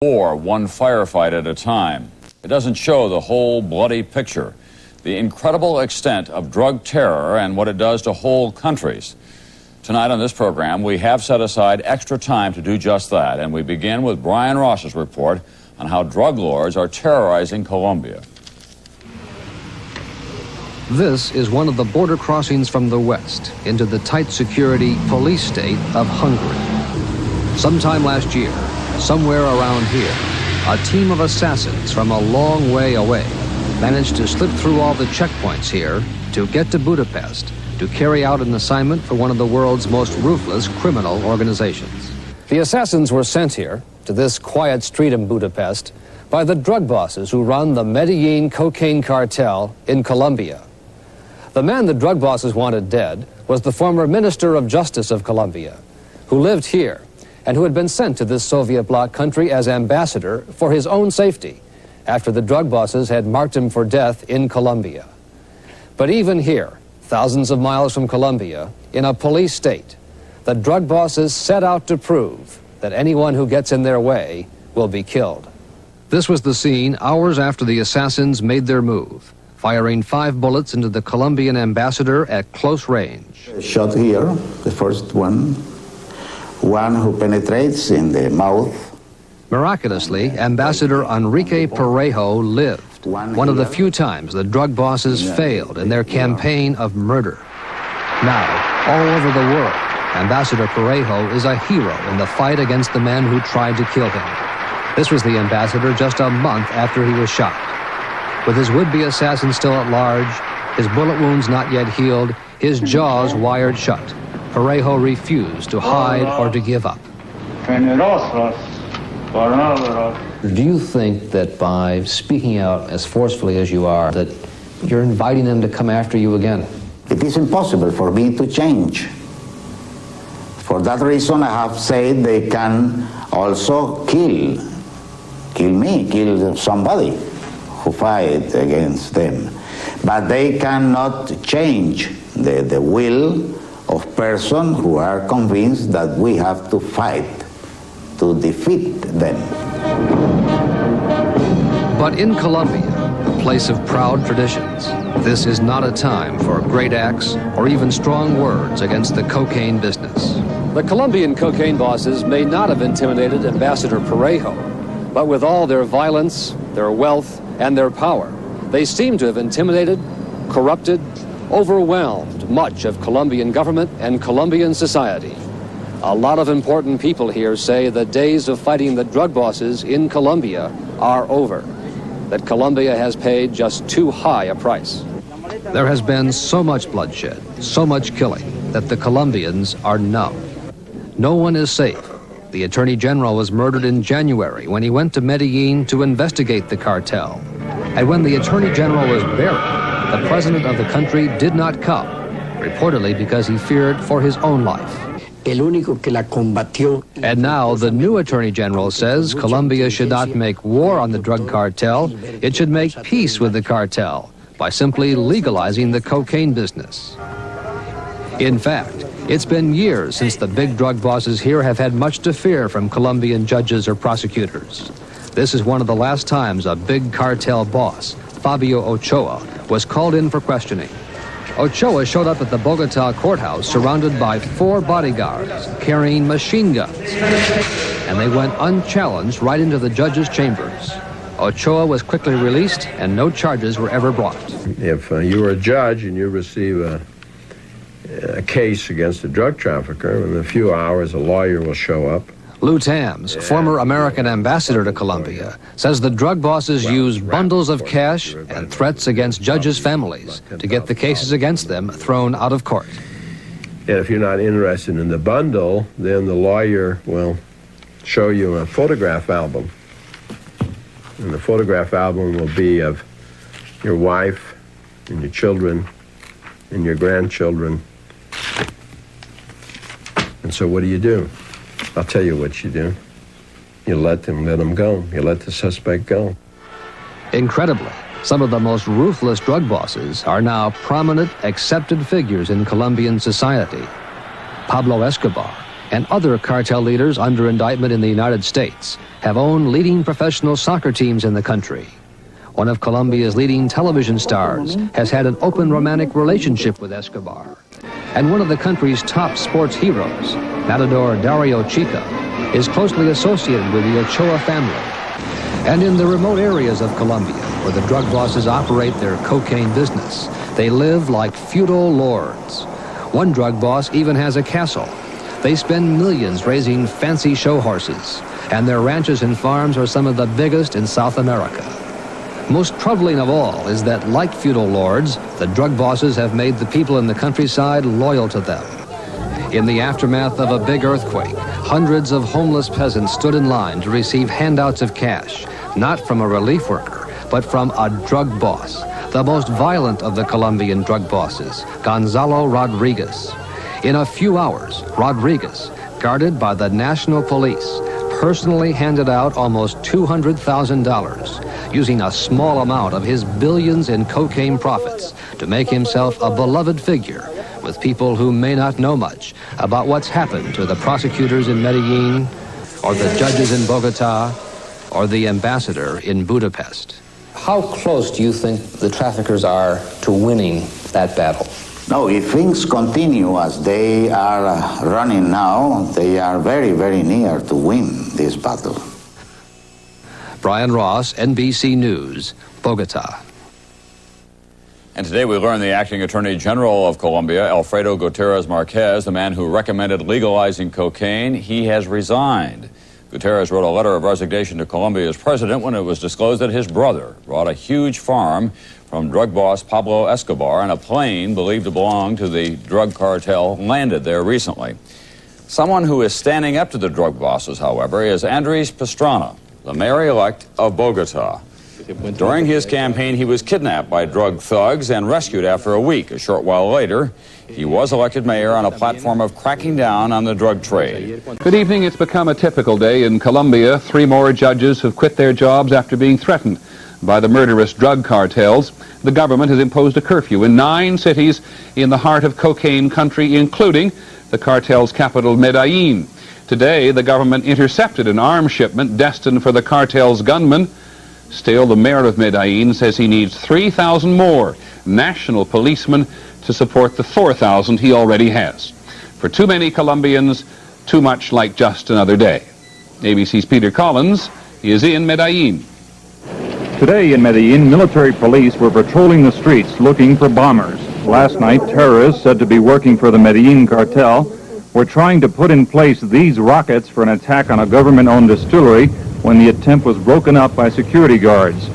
War, one firefight at a time. It doesn't show the whole bloody picture, the incredible extent of drug terror and what it does to whole countries. Tonight on this program, we have set aside extra time to do just that, and we begin with Brian Ross's report on how drug lords are terrorizing Colombia. This is one of the border crossings from the west into the tight security police state of Hungary. Sometime last year, somewhere around here, a team of assassins from a long way away managed to slip through all the checkpoints here to get to Budapest to carry out an assignment for one of the world's most ruthless criminal organizations. The assassins were sent here, to this quiet street in Budapest, by the drug bosses who run the Medellin cocaine cartel in Colombia. The man the drug bosses wanted dead was the former Minister of Justice of Colombia, who lived here and who had been sent to this Soviet bloc country as ambassador for his own safety after the drug bosses had marked him for death in Colombia. But even here, thousands of miles from Colombia, in a police state, the drug bosses set out to prove that anyone who gets in their way will be killed. This was the scene hours after the assassins made their move, firing 5 bullets into the Colombian ambassador at close range. Shot here, the first one who penetrates in the mouth. Miraculously, Ambassador Enrique Parejo lived, one of the few times the drug bosses failed in their campaign of murder. Now, all over the world, Ambassador Parejo is a hero in the fight against the men who tried to kill him. This was the ambassador just a month after he was shot. With his would-be assassin still at large, his bullet wounds not yet healed, his jaws wired shut, Parejo refused to hide or to give up. Do you think that by speaking out as forcefully as you are, that you're inviting them to come after you again? It is impossible for me to change. For that reason, I have said they can also kill me, kill somebody who fight against them. But they cannot change the will of persons who are convinced that we have to fight to defeat them. But in Colombia, a place of proud traditions, this is not a time for great acts or even strong words against the cocaine business. The Colombian cocaine bosses may not have intimidated Ambassador Parejo, but with all their violence, their wealth, and their power, they seem to have intimidated, corrupted, overwhelmed much of Colombian government and Colombian society. A lot of important people here say the days of fighting the drug bosses in Colombia are over, that Colombia has paid just too high a price. There has been so much bloodshed, so much killing, that the Colombians are numb. No one is safe. The Attorney General was murdered in January when he went to Medellin to investigate the cartel. And when the Attorney General was buried, the president of the country did not come, reportedly because he feared for his own life. And now the new Attorney General says Colombia should not make war on the drug cartel, it should make peace with the cartel by simply legalizing the cocaine business. In fact, it's been years since the big drug bosses here have had much to fear from Colombian judges or prosecutors. This is one of the last times a big cartel boss, Fabio Ochoa, was called in for questioning. Ochoa showed up at the Bogota courthouse surrounded by 4 bodyguards carrying machine guns, and they went unchallenged right into the judge's chambers. Ochoa was quickly released and no charges were ever brought. If you were a judge and you receive a case against a drug trafficker, in a few hours a lawyer will show up. Lou Tams, former American ambassador to Colombia, says the drug bosses use bundles of cash and threats against judges' families to get the cases against them thrown out of court. And if you're not interested in the bundle, then the lawyer will show you a photograph album. And the photograph album will be of your wife and your children and your grandchildren. And so what do? I'll tell you what you do. You let them go. You let the suspect go. Incredibly, some of the most ruthless drug bosses are now prominent, accepted figures in Colombian society. Pablo Escobar, And other cartel leaders under indictment in the United States have owned leading professional soccer teams in the country. One of Colombia's leading television stars has had an open romantic relationship with Escobar. And one of the country's top sports heroes, Matador Dario Chica, is closely associated with the Ochoa family. And in the remote areas of Colombia, where the drug bosses operate their cocaine business, they live like feudal lords. One drug boss even has a castle. They spend millions raising fancy show horses, and their ranches and farms are some of the biggest in South America. Most troubling of all is that, like feudal lords, the drug bosses have made the people in the countryside loyal to them. In the aftermath of a big earthquake, hundreds of homeless peasants stood in line to receive handouts of cash, not from a relief worker, but from a drug boss, the most violent of the Colombian drug bosses, Gonzalo Rodriguez. In a few hours, Rodriguez, guarded by the national police, personally handed out almost $200,000, using a small amount of his billions in cocaine profits to make himself a beloved figure with people who may not know much about what's happened to the prosecutors in Medellin, or the judges in Bogota, or the ambassador in Budapest. How close do you think the traffickers are to winning that battle? No, if things continue as they are running now, they are very, very near to win this battle. Brian Ross, NBC News, Bogota. And today we learn the acting Attorney General of Colombia, Alfredo Gutierrez Marquez, the man who recommended legalizing cocaine, he has resigned. Gutierrez wrote a letter of resignation to Colombia's president when it was disclosed that his brother bought a huge farm from drug boss Pablo Escobar, and a plane believed to belong to the drug cartel landed there recently. Someone who is standing up to the drug bosses, however, is Andres Pastrana, the mayor-elect of Bogota. During his campaign, he was kidnapped by drug thugs and rescued after a week. A short while later, he was elected mayor on a platform of cracking down on the drug trade. Good evening. It's become a typical day in Colombia. 3 more judges have quit their jobs after being threatened by the murderous drug cartels. The government has imposed a curfew in 9 cities in the heart of cocaine country, including the cartel's capital, Medellin. Today, the government intercepted an arms shipment destined for the cartel's gunmen. Still, the mayor of Medellin says he needs 3,000 more national policemen to support the 4,000 he already has. For too many Colombians, too much like just another day. ABC's Peter Collins is in Medellin. Today in Medellin, military police were patrolling the streets looking for bombers. Last night, terrorists said to be working for the Medellin cartel were trying to put in place these rockets for an attack on a government-owned distillery when the attempt was broken up by security guards.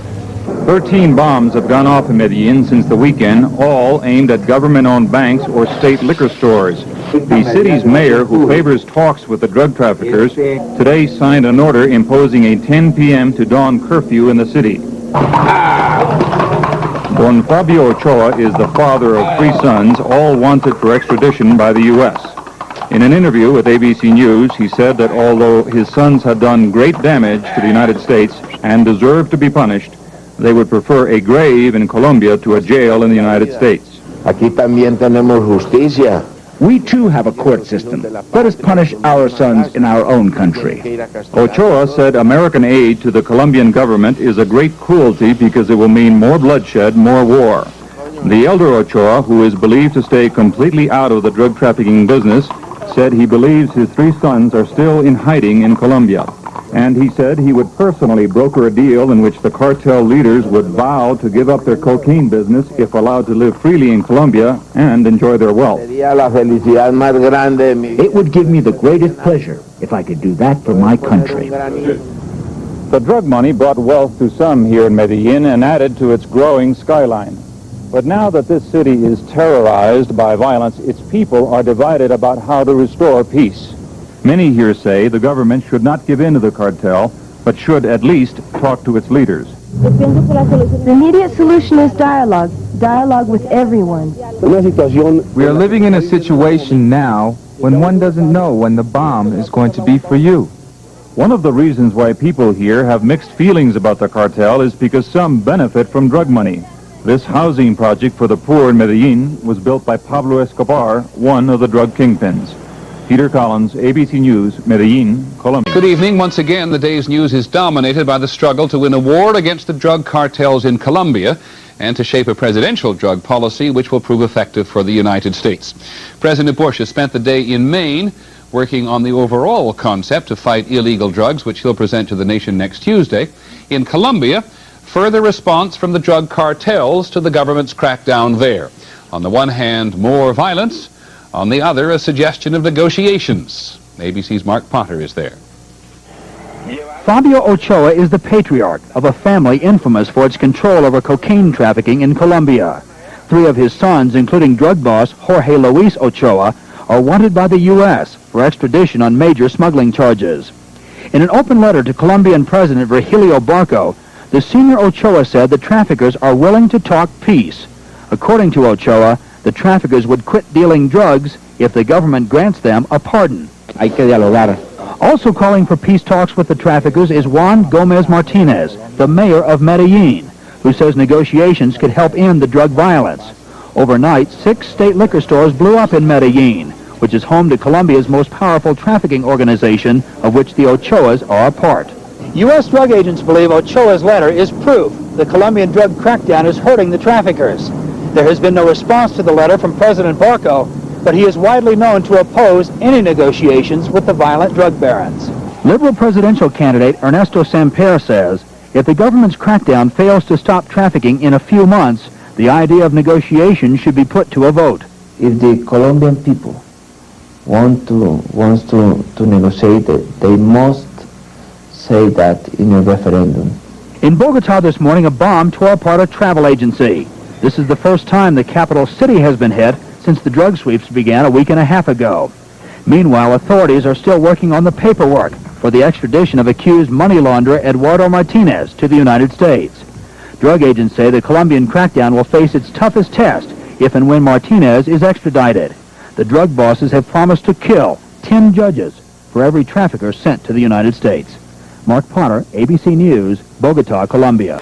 13 bombs have gone off in Medellin since the weekend, all aimed at government-owned banks or state liquor stores. The city's mayor, who favors talks with the drug traffickers, today signed an order imposing a 10 p.m. to dawn curfew in the city. Don Fabio Ochoa is the father of 3 sons, all wanted for extradition by the U.S. In an interview with ABC News, he said that although his sons had done great damage to the United States and deserved to be punished, they would prefer a grave in Colombia to a jail in the United States. Aquí también tenemos justicia. We too have a court system. Let us punish our sons in our own country. Ochoa said American aid to the Colombian government is a great cruelty because it will mean more bloodshed, more war. The elder Ochoa, who is believed to stay completely out of the drug trafficking business, said he believes his 3 sons are still in hiding in Colombia. And he said he would personally broker a deal in which the cartel leaders would vow to give up their cocaine business if allowed to live freely in Colombia and enjoy their wealth. It would give me the greatest pleasure if I could do that for my country. The drug money brought wealth to some here in Medellin and added to its growing skyline. But now that this city is terrorized by violence, its people are divided about how to restore peace. Many here say the government should not give in to the cartel, but should at least talk to its leaders. The immediate solution is dialogue. Dialogue with everyone. We are living in a situation now when one doesn't know when the bomb is going to be for you. One of the reasons why people here have mixed feelings about the cartel is because some benefit from drug money. This housing project for the poor in Medellin was built by Pablo Escobar, one of the drug kingpins. Peter Collins, ABC News, Medellin, Colombia. Good evening. Once again, the day's news is dominated by the struggle to win a war against the drug cartels in Colombia and to shape a presidential drug policy which will prove effective for the United States. President Bush has spent the day in Maine working on the overall concept to fight illegal drugs, which he'll present to the nation next Tuesday. In Colombia, further response from the drug cartels to the government's crackdown there. On the one hand, more violence. On the other, a suggestion of negotiations. ABC's Mark Potter is there. Fabio Ochoa is the patriarch of a family infamous for its control over cocaine trafficking in Colombia. 3 of his sons, including drug boss Jorge Luis Ochoa, are wanted by the U.S. for extradition on major smuggling charges. In an open letter to Colombian President Virgilio Barco, the senior Ochoa said the traffickers are willing to talk peace. According to Ochoa, the traffickers would quit dealing drugs if the government grants them a pardon. Hay que dialogar. Also calling for peace talks with the traffickers is Juan Gomez Martinez, the mayor of Medellin, who says negotiations could help end the drug violence. Overnight, 6 state liquor stores blew up in Medellin, which is home to Colombia's most powerful trafficking organization, of which the Ochoas are a part. U.S. drug agents believe Ochoa's letter is proof the Colombian drug crackdown is hurting the traffickers. There has been no response to the letter from President Barco, but he is widely known to oppose any negotiations with the violent drug barons. Liberal presidential candidate Ernesto Samper says if the government's crackdown fails to stop trafficking in a few months, the idea of negotiation should be put to a vote. If the Colombian people wants to negotiate, they must say that in a referendum. In Bogota this morning, a bomb tore apart a travel agency. This is the first time the capital city has been hit since the drug sweeps began a week and a half ago. Meanwhile, authorities are still working on the paperwork for the extradition of accused money launderer Eduardo Martinez to the United States. Drug agents say the Colombian crackdown will face its toughest test if and when Martinez is extradited. The drug bosses have promised to kill 10 judges for every trafficker sent to the United States. Mark Potter, ABC News, Bogota, Colombia.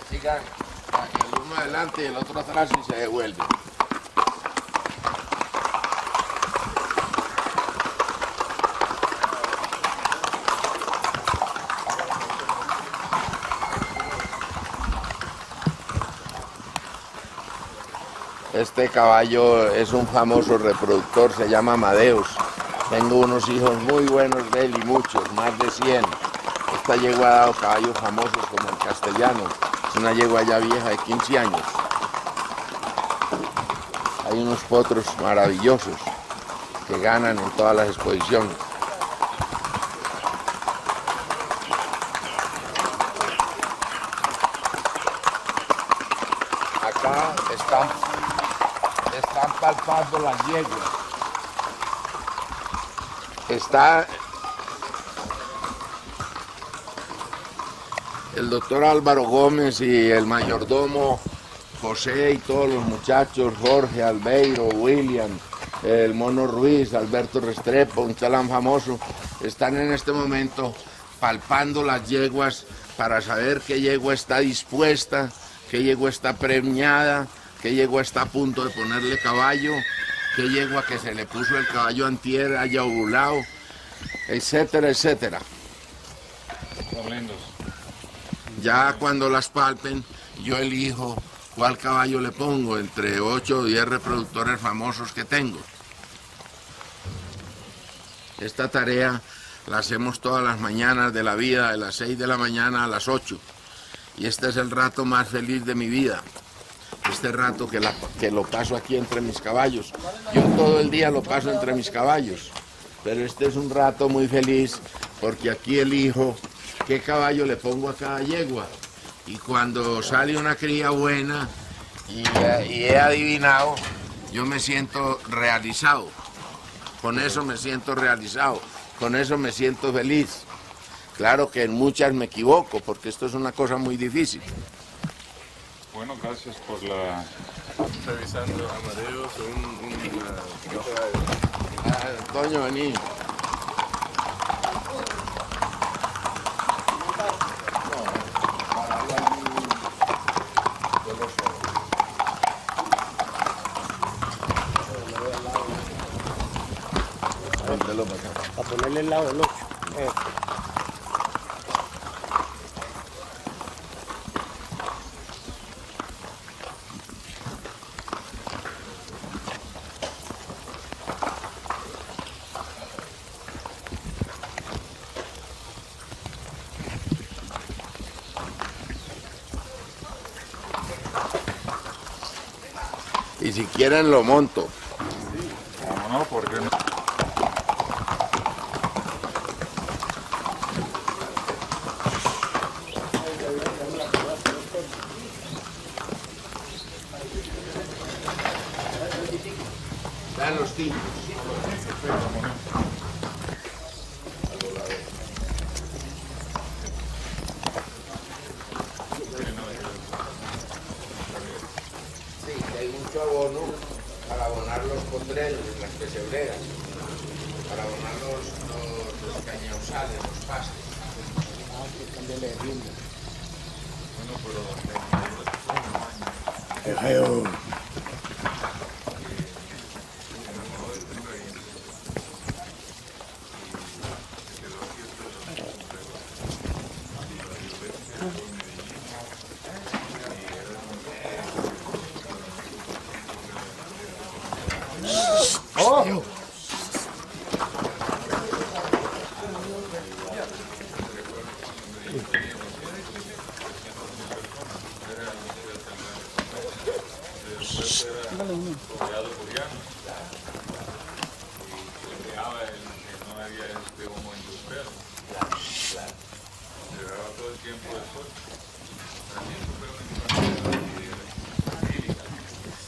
Sigan el uno adelante y el otro atrás y se devuelve. Este caballo es un famoso reproductor, se llama Amadeus. Tengo unos hijos muy buenos de él y muchos, más de 100. Esta yegua ha dado caballos famosos como el Castellano. Es una yegua ya vieja de 15 años. Hay unos potros maravillosos que ganan en todas las exposiciones. Acá están palpando las yeguas. el doctor Álvaro Gómez y el mayordomo José y todos los muchachos, Jorge, Albeiro, William, el Mono Ruiz, Alberto Restrepo, un chalán famoso, están en este momento palpando las yeguas para saber qué yegua está dispuesta, qué yegua está preñada, qué yegua está a punto de ponerle caballo, qué yegua que se le puso el caballo antier haya ovulado, etcétera, etcétera. Son lindos. Ya cuando las palpen, yo elijo cuál caballo le pongo entre 8 o 10 reproductores famosos que tengo. Esta tarea la hacemos todas las mañanas de la vida, de las 6 de la mañana a las 8. Y este es el rato más feliz de mi vida. Este rato que lo paso aquí entre mis caballos. Yo todo el día lo paso entre mis caballos. Pero este es un rato muy feliz porque aquí elijo qué caballo le pongo a cada yegua. Y cuando sale una cría buena y he adivinado, yo me siento realizado. Con eso me siento realizado. Con eso me siento feliz. Claro que en muchas me equivoco, porque esto es una cosa muy difícil. Bueno, gracias por la... Revisando Amadeus, Antonio, vení. A ponerle el lado del 8. Y si quieren lo monto. No, porque no. Vean los tiempos. Sí, hay mucho abono para abonar los potreros, las pesebreras, para abonar los cañauzales, los pastos. ¡Oh!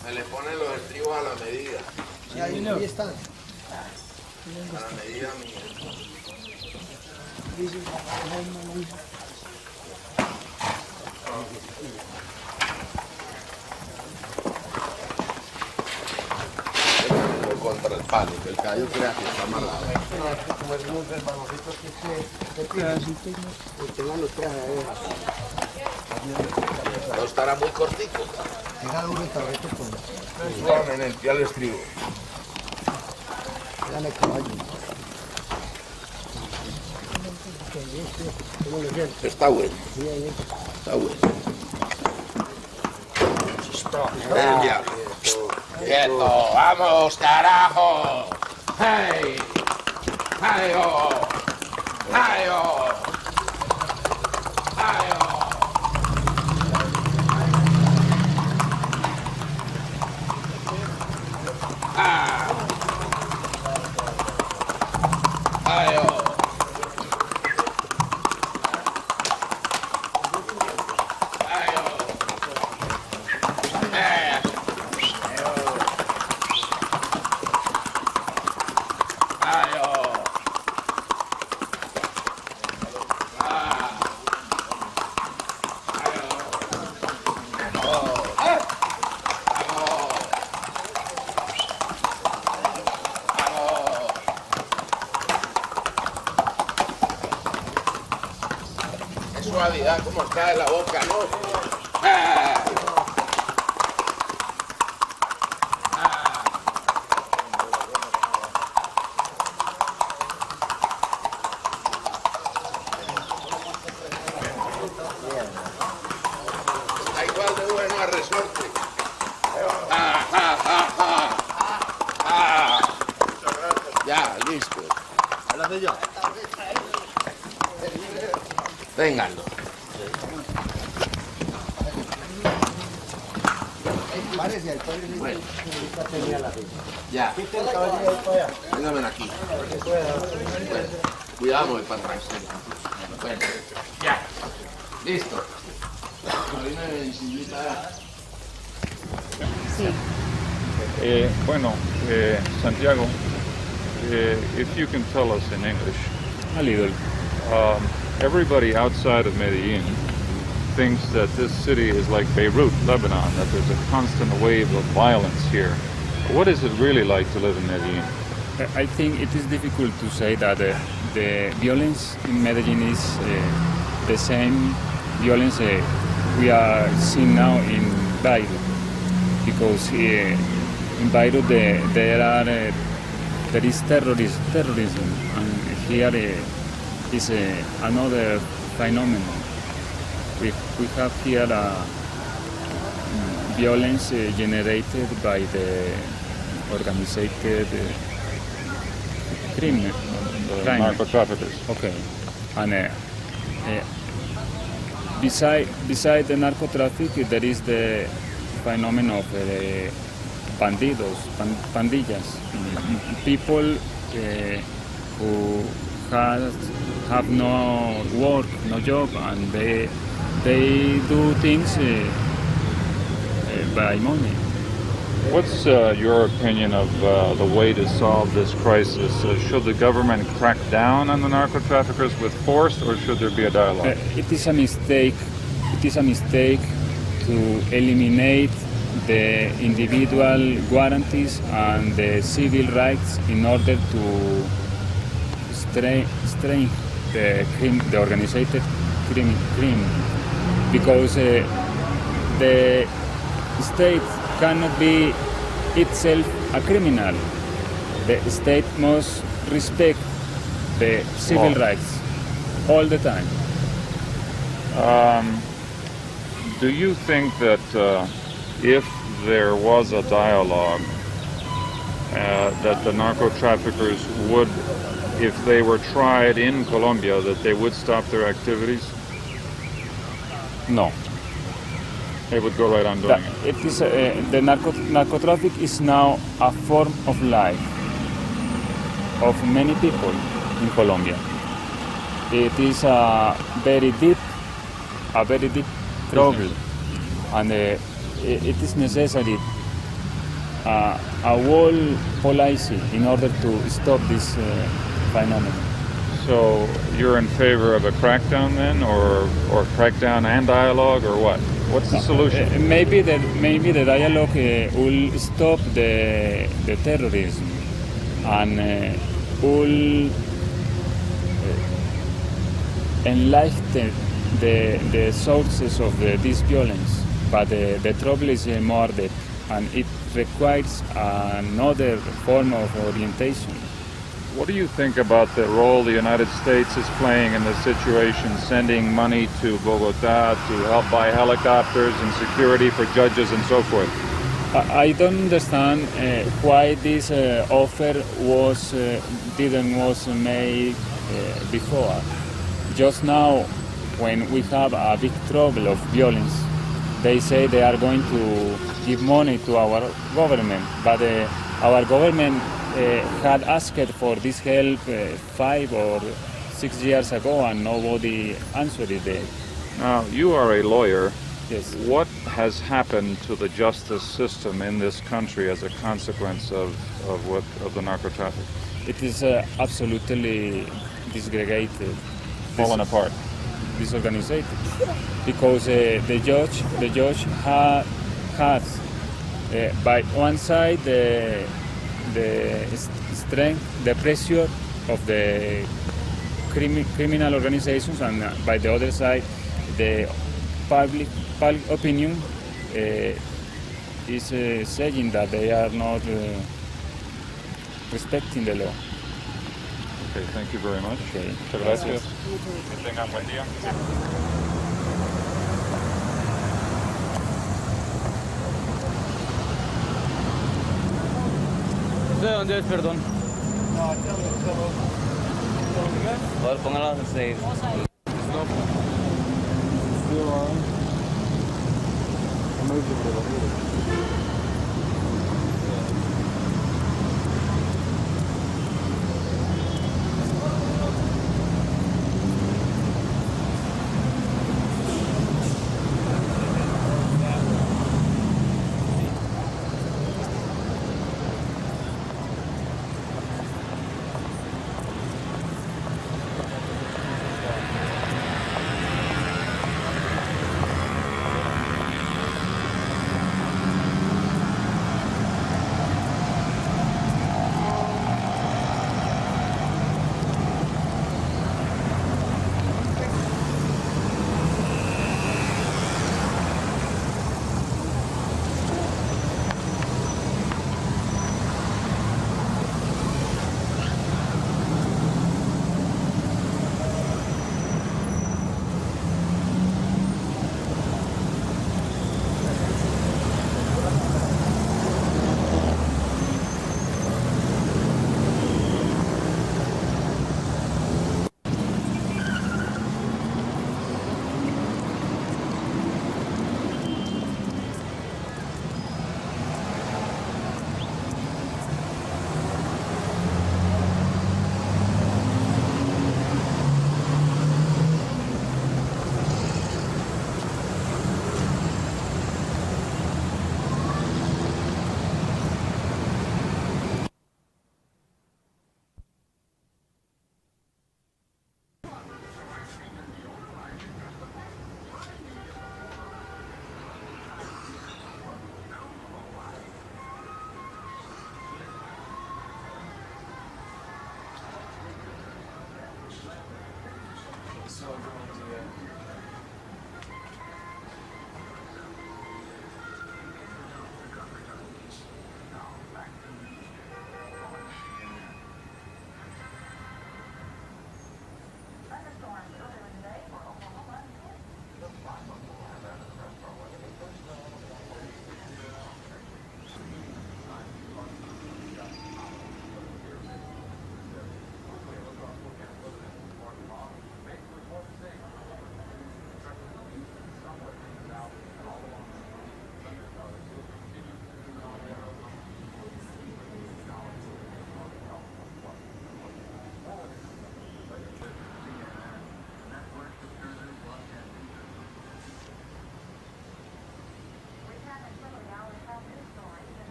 Se le ponen los estribos a la medida. Ahí están. A la medida mía. Contra el palo, que el caballo crea que está amarrado. Como es muy resbalosito que tengan los trajes ahí. No estará muy cortico. Tenga duro el caballo con... Suban en el pie al estribo. Dale caballo. ¿Cómo le sientes? Está bueno. Sí, ahí. Está bueno. El diablo. ¡Quieto! ¡Vamos, carajo! ¡Hey! ¡Hey, oh! ¡Hey, oh! ¡Hey, oh! ¡Ah! ¡Hey, oh! suavidad como está de la boca, ¿no? ¡Ah! Está igual de bueno a resorte. Ya, listo. Háblame yo. Vénganlo. Parece, el padre Bueno. tenía la vida. Ya. Quita el caballero ahí para allá. Véngame aquí. Bueno, cuidado, voy para atrás. Bueno, ya. Listo. Bueno, Santiago, if you can tell us in English. A little. Everybody outside of Medellin thinks that this city is like Beirut, Lebanon, that there's a constant wave of violence here. What is it really like to live in Medellin? I think it is difficult to say that the violence in Medellin is the same violence we are seeing now in Beirut, because in Beirut there is terrorism, and here is another phenomenon. We have here violence generated by the organized crime. Narco-traffickers. Okay, and beside the narco traffic, there is the phenomenon of pandillas, people who have no work, no job, and they do things by money. What's your opinion of the way to solve this crisis? Should the government crack down on the narco-traffickers with force, or should there be a dialogue? It is a mistake. It is a mistake to eliminate the individual guarantees and the civil rights in order to strengthen the organized crime, because the state cannot be itself a criminal. The state must respect the civil rights all the time. Do you think that if there was a dialogue, that the narco-traffickers would, if they were tried in Colombia, that they would stop their activities? No. They would go right on doing it. It is the narco-traffic is now a form of life of many people in Colombia. It is a very deep trouble, and it is necessary a whole policy in order to stop this phenomenon. So you're in favor of a crackdown then, or crackdown and dialogue, or what? What's the solution? Maybe the dialogue will stop the terrorism and will enlighten the sources of this violence. But the trouble is more that, and it requires another form of orientation. What do you think about the role the United States is playing in this situation, sending money to Bogota to help buy helicopters and security for judges and so forth? I don't understand why this offer was made before. Just now, when we have a big trouble of violence, they say they are going to give money to our government, but our government had asked for this help 5 or 6 years ago, and nobody answered it. Now, you are a lawyer. Yes. What has happened to the justice system in this country as a consequence of the narco traffic? It is absolutely disgregated, fallen apart, disorganized, because the judge has by one side the strength, the pressure of the criminal organizations, and by the other side the public opinion is saying that they are not respecting the law. Okay, thank you very much. Okay. Muchas gracias. Que tengan buen día. ¿De dónde es, perdón? A ver, póngala en 6.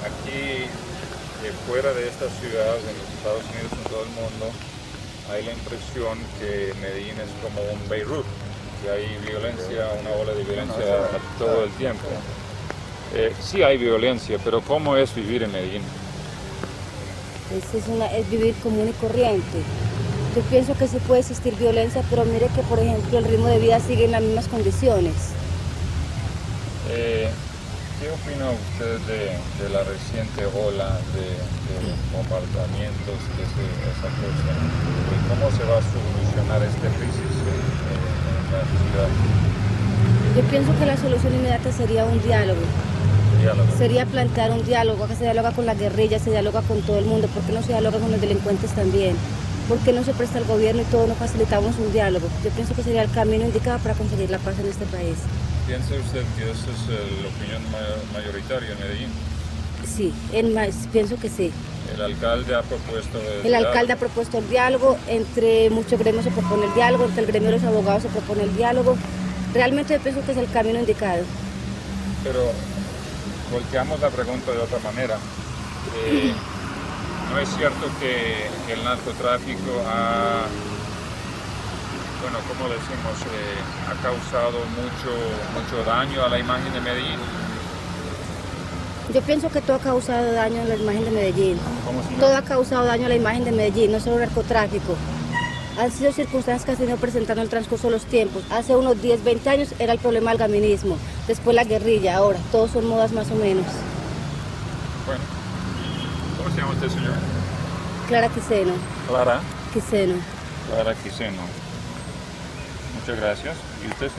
Aquí, fuera de estas ciudades, en los Estados Unidos, en todo el mundo, hay la impresión que Medellín es como un Beirut, que hay violencia, una ola de violencia todo el tiempo. Sí hay violencia, pero ¿cómo es vivir en Medellín? Es vivir común y corriente. Yo pienso que sí puede existir violencia, pero mire que, por ejemplo, el ritmo de vida sigue en las mismas condiciones. ¿Qué opina usted de la reciente ola de bombardamientos, esa cosa? ¿Cómo se va a solucionar esta crisis en la ciudad? Yo pienso que la solución inmediata sería un diálogo. Sería plantear un diálogo, que se dialoga con la guerrilla, se dialoga con todo el mundo. ¿Por qué no se dialoga con los delincuentes también? ¿Por qué no se presta el gobierno y todos nos facilitamos un diálogo? Yo pienso que sería el camino indicado para conseguir la paz en este país. ¿Piensa usted que esa es la opinión mayoritaria en Medellín? Sí, pienso que sí. El alcalde ha propuesto el alcalde ha propuesto el diálogo, entre muchos gremios se propone el diálogo, entre el gremio de los abogados se propone el diálogo. Realmente yo pienso que es el camino indicado. Pero volteamos la pregunta de otra manera. ¿No es cierto que el narcotráfico ha, bueno, como decimos, ha causado mucho daño a la imagen de Medellín? Yo pienso que todo ha causado daño a la imagen de Medellín. Todo ha causado daño a la imagen de Medellín, no solo el narcotráfico. Han sido circunstancias que se han ido presentando en el transcurso de los tiempos. Hace unos 10, 20 años era el problema del gaminismo, después la guerrilla, ahora todos son modas más o menos. Bueno, ¿cómo se llama usted, señor? Clara Quiseno. Clara. Quiseno. Clara Quiseno. Muchas gracias. ¿Y usted?